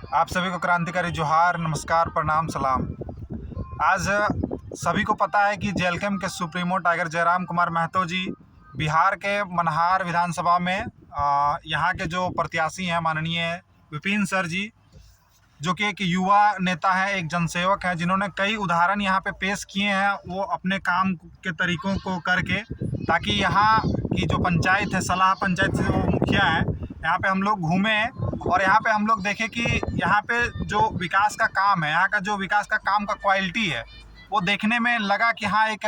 आप सभी को क्रांतिकारी जोहार, नमस्कार, प्रणाम, सलाम। आज सभी को पता है कि जेएलकेम के सुप्रीमो टाइगर जयराम कुमार महतो जी बिहार के मनहार विधानसभा में यहाँ के जो प्रत्याशी हैं माननीय विपिन सर जी, जो कि एक युवा नेता है, एक जनसेवक है, जिन्होंने कई उदाहरण यहाँ पे पेश किए हैं वो अपने काम के तरीकों को करके, ताकि यहाँ की जो पंचायत है, सलाह पंचायत से वो मुखिया है, यहाँ पे हम लोग घूमें और यहाँ पे हम लोग देखें कि यहाँ पे जो विकास का काम है, यहाँ का जो विकास का काम का क्वालिटी है, वो देखने में लगा कि हाँ एक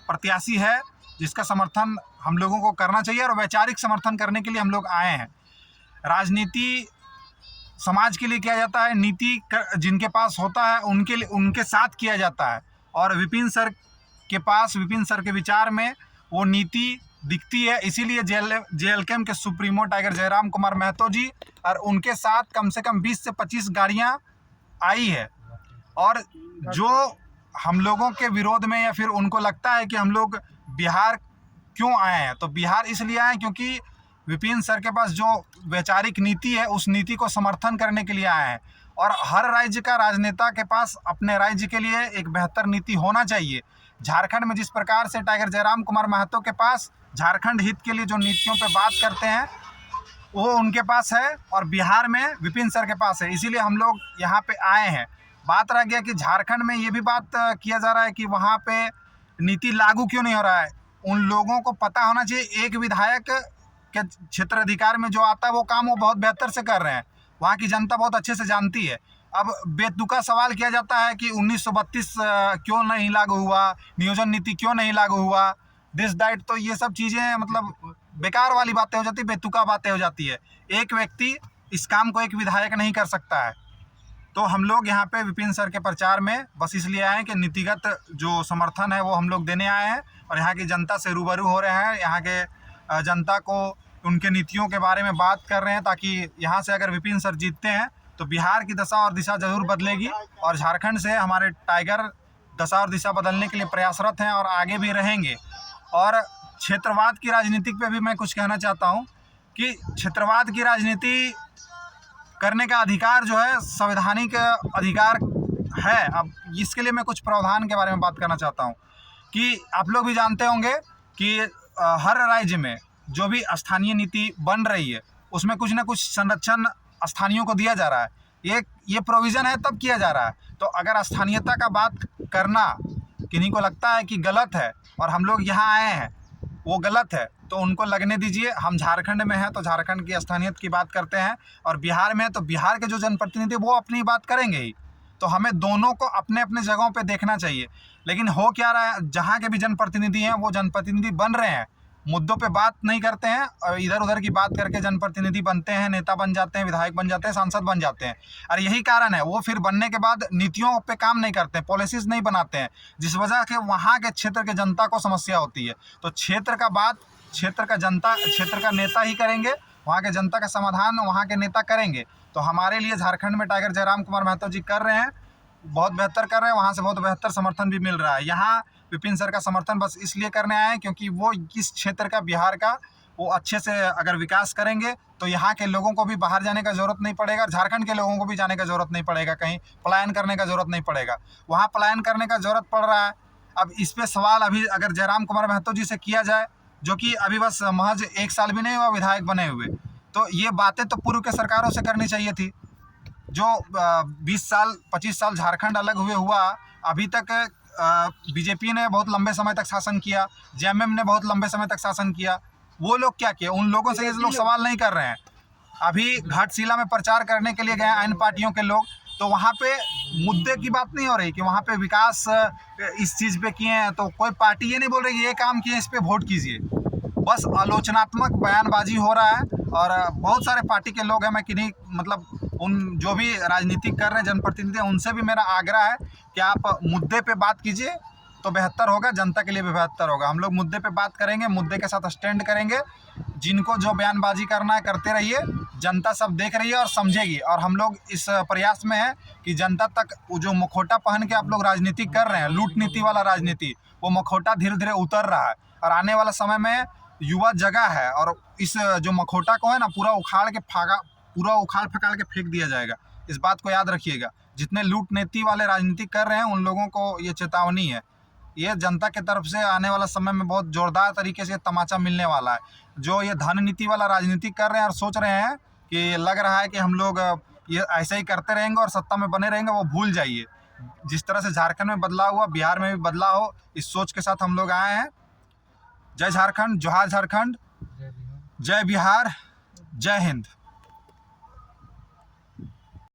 प्रत्याशी है जिसका समर्थन हम लोगों को करना चाहिए और वैचारिक समर्थन करने के लिए हम लोग आए हैं। राजनीति समाज के लिए किया जाता है, नीति जिनके पास होता है उनके लिए उनके साथ किया जाता है, और विपिन सर के पास, विपिन सर के विचार में वो नीति दिखती है। इसीलिए जेएलकेम के सुप्रीमो टाइगर जयराम कुमार महतो जी और उनके साथ कम से कम 20 से 25 गाड़ियां आई है। और जो हम लोगों के विरोध में या फिर उनको लगता है कि हम लोग बिहार क्यों आए हैं, तो बिहार इसलिए आए क्योंकि विपिन सर के पास जो वैचारिक नीति है उस नीति को समर्थन करने के लिए आए हैं। और हर राज्य का राजनेता के पास अपने राज्य के लिए एक बेहतर नीति होना चाहिए। झारखंड में जिस प्रकार से टाइगर जयराम कुमार महतो के पास झारखंड हित के लिए जो नीतियों पे बात करते हैं वो उनके पास है, और बिहार में विपिन सर के पास है। इसीलिए हम लोग यहाँ पे आए हैं। बात रह गया कि झारखंड में ये भी बात किया जा रहा है कि वहाँ पे नीति लागू क्यों नहीं हो रहा है। उन लोगों को पता होना चाहिए, एक विधायक के क्षेत्र अधिकार में जो आता है वो काम वो बहुत बेहतर से कर रहे हैं, वहाँ की जनता बहुत अच्छे से जानती है। अब बेतुका सवाल किया जाता है कि 1932 क्यों नहीं लागू हुआ, नियोजन नीति क्यों नहीं लागू हुआ, दिस दैट, तो ये सब चीज़ें मतलब बेकार वाली बातें हो जाती है, बेतुका बातें हो जाती है। एक व्यक्ति इस काम को एक विधायक नहीं कर सकता है। तो हम लोग यहाँ पे विपिन सर के प्रचार में बस इसलिए आए हैं कि नीतिगत जो समर्थन है वो हम लोग देने आए हैं और यहाँ की जनता से रूबरू हो रहे हैं, यहाँ के जनता को उनके नीतियों के बारे में बात कर रहे हैं, ताकि यहाँ से अगर विपिन सर जीतते हैं तो बिहार की दशा और दिशा जरूर बदलेगी, और झारखंड से हमारे टाइगर दशा और दिशा बदलने के लिए प्रयासरत हैं और आगे भी रहेंगे। और क्षेत्रवाद की राजनीति पे भी मैं कुछ कहना चाहता हूँ कि क्षेत्रवाद की राजनीति करने का अधिकार जो है संवैधानिक अधिकार है। अब इसके लिए मैं कुछ प्रावधान के बारे में बात करना चाहता हूँ कि आप लोग भी जानते होंगे कि हर राज्य में जो भी स्थानीय नीति बन रही है उसमें कुछ ना कुछ संरक्षण स्थानीयों को दिया जा रहा है। ये प्रोविज़न है तब किया जा रहा है। तो अगर स्थानीयता का बात करना किन्हीं को लगता है कि गलत है और हम लोग यहाँ आए हैं वो गलत है, तो उनको लगने दीजिए। हम झारखंड में हैं तो झारखंड की स्थानीयत की बात करते हैं, और बिहार में तो बिहार के जो जनप्रतिनिधि वो अपनी बात करेंगे ही। तो हमें दोनों को अपने अपने जगहों पे देखना चाहिए। लेकिन हो क्या रहा है, जहाँ के भी जनप्रतिनिधि हैं वो जनप्रतिनिधि बन रहे हैं, मुद्दों पे बात नहीं करते हैं और इधर उधर की बात करके जनप्रतिनिधि बनते हैं, नेता बन जाते हैं, विधायक बन जाते हैं, सांसद बन जाते हैं। और यही कारण है वो फिर बनने के बाद नीतियों पे काम नहीं करते हैं, पॉलिसीज़ नहीं बनाते हैं, जिस वजह से वहाँ के क्षेत्र के जनता को समस्या होती है। तो क्षेत्र का बात क्षेत्र का नेता ही करेंगे, वहाँ के जनता का समाधान वहाँ के नेता करेंगे। तो हमारे लिए झारखंड में टाइगर जयराम कुमार महतो जी कर रहे हैं, बहुत बेहतर कर रहे हैं, वहाँ से बहुत बेहतर समर्थन भी मिल रहा है। यहाँ विपिन सर का समर्थन बस इसलिए करने आए हैं क्योंकि वो इस क्षेत्र का, बिहार का, वो अच्छे से अगर विकास करेंगे तो यहाँ के लोगों को भी बाहर जाने का ज़रूरत नहीं पड़ेगा, झारखंड के लोगों को भी जाने का ज़रूरत नहीं पड़ेगा, कहीं पलायन करने का ज़रूरत नहीं पड़ेगा। वहाँ पलायन करने का ज़रूरत पड़ रहा है। अब इस पर सवाल अभी अगर जयराम कुमार महतो जी से किया जाए, जो कि अभी बस महज 1 साल भी नहीं हुआ विधायक बने हुए, तो ये बातें तो पूर्व के सरकारों से करनी चाहिए थी। जो 20 साल 25 साल झारखंड अलग हुए हुआ, अभी तक बीजेपी ने बहुत लंबे समय तक शासन किया, जेएमएम ने बहुत लंबे समय तक शासन किया, वो लोग क्या किए, उन लोगों से ये लोग सवाल नहीं कर रहे हैं। अभी घाटशिला में प्रचार करने के लिए गए अन्य पार्टियों के लोग, तो वहाँ पे मुद्दे की बात नहीं हो रही कि वहाँ पे विकास इस चीज़ पे किए हैं, तो कोई पार्टी ये नहीं बोल रही ये काम किए इस पर वोट कीजिए। बस आलोचनात्मक बयानबाजी हो रहा है। और बहुत सारे पार्टी के लोग हैं, मैं किन्हीं मतलब उन जो भी राजनीतिक कर रहे हैं जनप्रतिनिधि, उनसे भी मेरा आग्रह है कि आप मुद्दे पे बात कीजिए तो बेहतर होगा, जनता के लिए भी बेहतर होगा। हम लोग मुद्दे पे बात करेंगे, मुद्दे के साथ स्टैंड करेंगे, जिनको जो बयानबाजी करना है करते रहिए, जनता सब देख रही है और समझेगी। और हम लोग इस प्रयास में हैं कि जनता तक वो जो मुखौटा पहन के आप लोग राजनीति कर रहे हैं, लूट नीति वाला राजनीति, वो मुखौटा धीरे धीरे उतर रहा है। और आने वाला समय में युवा जगह है और इस जो मुखौटा को है ना पूरा उखाड़ फकाड़ के फेंक दिया जाएगा। इस बात को याद रखिएगा। जितने लूट नीति वाले राजनीति कर रहे हैं उन लोगों को ये चेतावनी है। ये जनता की तरफ से आने वाला समय में बहुत जोरदार तरीके से तमाचा मिलने वाला है। जो ये धन नीति वाला राजनीति कर रहे हैं और सोच रहे हैं कि लग रहा है कि हम लोग ये ऐसे ही करते रहेंगे और सत्ता में बने रहेंगे, वो भूल जाइए। जिस तरह से झारखंड में बदलाव हुआ, बिहार में भी बदलाव हो, इस सोच के साथ हम लोग आए हैं। जय झारखंड, जोहार झारखंड, जय बिहार, जय हिंद।